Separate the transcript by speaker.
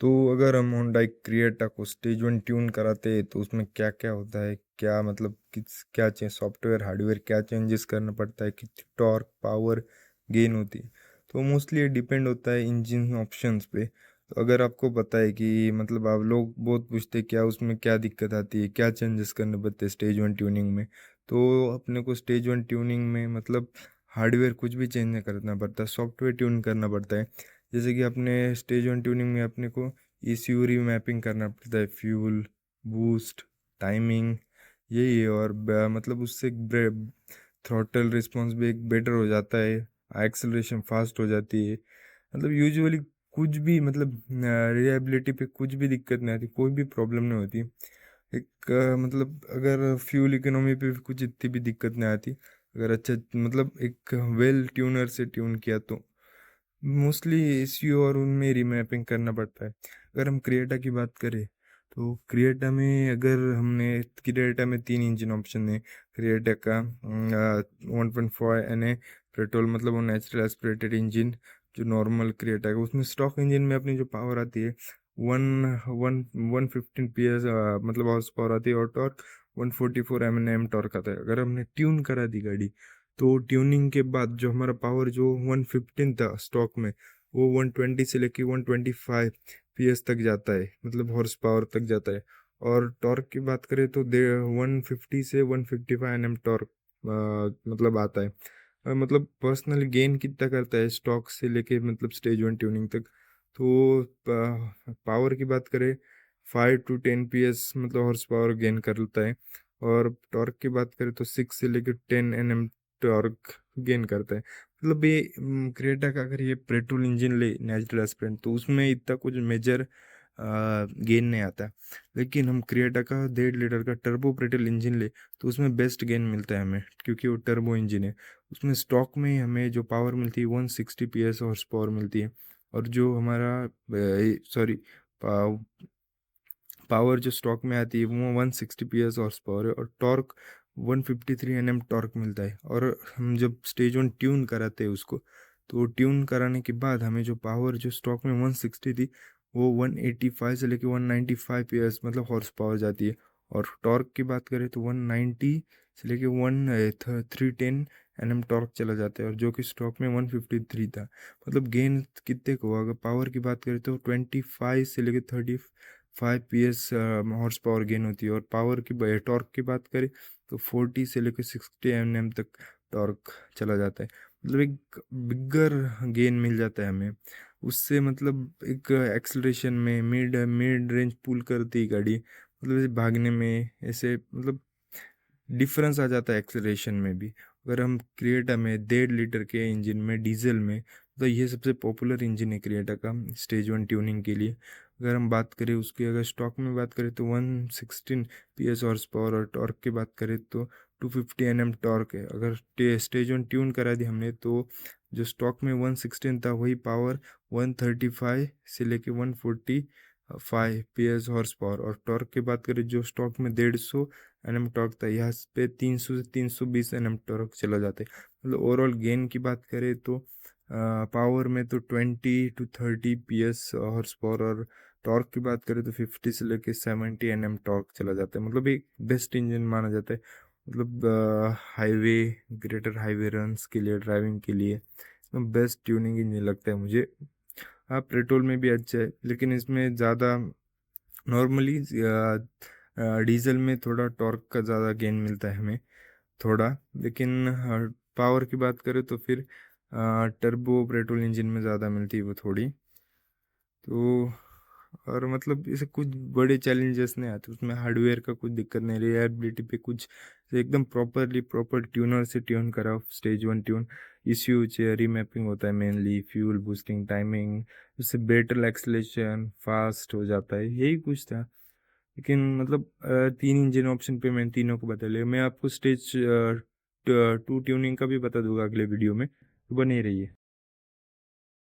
Speaker 1: तो अगर हम होंडा क्रिएटा को स्टेज वन ट्यून कराते हैं तो उसमें क्या क्या होता है, क्या मतलब किस क्या चेंज सॉफ्टवेयर हार्डवेयर क्या चेंजेस करना पड़ता है, कितनी टॉर्क पावर गेन होती है। तो मोस्टली ये डिपेंड होता है इंजन ऑप्शंस पे। तो अगर आपको पता है कि मतलब आप लोग बहुत पूछते हैं क्या उसमें क्या दिक्कत आती है, क्या चेंजेस करने पड़ते हैं स्टेज वन ट्यूनिंग में। तो अपने को स्टेज वन ट्यूनिंग में मतलब हार्डवेयर कुछ भी चेंज नहीं करना पड़ता, सॉफ्टवेयर ट्यून करना पड़ता है। जैसे कि अपने स्टेज वन ट्यूनिंग में अपने को ECU मैपिंग करना पड़ता है, फ्यूल, बूस्ट, टाइमिंग, यही है। और मतलब उससे थ्रॉटल रिस्पॉन्स भी एक बेटर हो जाता है, एक्सेलरेशन फास्ट हो जाती है। मतलब यूजुअली कुछ भी मतलब रिलायबिलिटी पे कुछ भी दिक्कत नहीं आती, कोई भी प्रॉब्लम नहीं होती। एक मतलब अगर फ्यूल इकोनॉमी पे भी कुछ इतनी भी दिक्कत नहीं आती, अगर अच्छा मतलब एक वेल ट्यूनर से ट्यून किया तो। मोस्टली एसईओ और उनमें रीमैपिंग करना पड़ता है। अगर हम क्रिएटा की बात करें तो क्रिएटा में अगर हमने क्रिएटा में 3 इंजन ऑप्शन है। क्रिएटा का 1.4 NA पेट्रोल, मतलब वो नेचुरल एस्पिरेटेड इंजन। जो नॉर्मल क्रिएटा है उसमें स्टॉक इंजन में अपनी जो पावर आती है वन वन 115 PS, मतलब हॉर्स पावर आती है, और टॉर्क 144 Nm टॉर्क आता है। अगर हमने ट्यून करा दी गाड़ी तो ट्यूनिंग के बाद जो हमारा पावर जो 115 था स्टॉक में, वो 120 से लेके 125 PS तक जाता है, मतलब हॉर्स पावर तक जाता है। और टॉर्क की बात करें तो 150 से 155 Nm टॉर्क मतलब आता है। मतलब पर्सनल गेन कितना करता है स्टॉक से लेके मतलब स्टेज वन ट्यूनिंग तक। तो पावर की बात करें 5 to 10 PS मतलब हॉर्स पावर गेन करता है। और टॉर्क की बात करें तो 6 से लेकर 10 Nm टॉर्क गेन करता है। मतलब ये क्रेटा का अगर ये पेट्रोल इंजन ले नेचुरल एस्पिरेंट तो उसमें इतना कुछ मेजर गेन नहीं आता। लेकिन हम क्रिएटा का 1.5 लीटर का टर्बो पेट्रोल इंजन ले तो उसमें बेस्ट गेन मिलता है हमें, क्योंकि वो टर्बो इंजन है। उसमें स्टॉक में हमें जो पावर मिलती है 160 PS हॉर्स पावर मिलती है। और जो हमारा सॉरी पावर जो स्टॉक में आती है वो 160 PS हॉर्स पावर है, और टॉर्क 153 Nm टॉर्क मिलता है। और हम जब स्टेज वन ट्यून कराते हैं उसको, तो ट्यून कराने के बाद हमें जो पावर जो स्टॉक में 160 थी वो 185 से लेके 195 PS मतलब हॉर्स पावर जाती है। और टॉर्क की बात करें तो 190 से लेके 310 Nm टॉर्क चला जाता है, और जो कि स्टॉक में 153 था। मतलब गेन कितने को हुआ, अगर पावर की बात करें तो 25 से लेके 35 PS हॉर्स पावर गेन होती है। और पावर की टॉर्क की बात करें तो 40 से लेकर 60 Nm तक टॉर्क चला जाता है। मतलब एक बिगर गेन मिल जाता है हमें उससे। मतलब एक एक्सलरेशन में मिड मिड रेंज पुल करती है गाड़ी, मतलब ऐसे भागने में ऐसे मतलब डिफरेंस आ जाता है एक्सेलरेशन में भी। अगर हम क्रिएटा में 1.5 लीटर के इंजन में डीजल में, तो ये सबसे पॉपुलर इंजन है क्रिएटा का स्टेज वन ट्यूनिंग के लिए। अगर हम बात करें उसकी, अगर स्टॉक में बात करें तो 116 PS हॉर्स पावर, और टॉर्क की बात करें तो 250 Nm टॉर्क है। अगर स्टेज वन ट्यून करा दी हमने तो जो स्टॉक में 116 था वही पावर 135 से लेके 145 PS हॉर्स पावर। और टॉर्क की बात करें जो स्टॉक में 150 Nm टॉर्क था, यहाँ पे 300 से 320 Nm टॉर्क चला जाता है। मतलब ओवरऑल गेन की बात करें तो पावर में तो 20 to 30 PS हॉर्स पावर, और टॉर्क की बात करें तो 50 से लेके 70 Nm टॉर्क चला जाता है। मतलब एक बेस्ट इंजन माना जाता है। मतलब हाईवे, ग्रेटर हाईवे रन्स के लिए, ड्राइविंग के लिए बेस्ट ट्यूनिंग इंजन लगता है मुझे। हाँ, पेट्रोल में भी अच्छा है, लेकिन इसमें ज़्यादा नॉर्मली डीजल में थोड़ा टॉर्क का ज़्यादा गेन मिलता है हमें थोड़ा। लेकिन पावर की बात करें तो फिर टर्बो पेट्रोल इंजन में ज़्यादा मिलती है वो थोड़ी। तो और मतलब ऐसे कुछ बड़े चैलेंजेस नहीं आते उसमें, हार्डवेयर का कुछ दिक्कत नहीं, रिलायबिलिटी पे कुछ एकदम प्रॉपर ट्यूनर से ट्यून करा stage one tune. Issue remapping होता है मेनली, फ्यूल बूस्टिंग, टाइमिंग, उससे बेटर एक्सलेशन फास्ट हो जाता है, यही कुछ था। लेकिन मतलब 3 इंजन ऑप्शन पे मैंने तीनों को बता लिया। मैं आपको स्टेज टू ट्यूनिंग का भी बता दूंगा अगले वीडियो में, तो बने रहिए।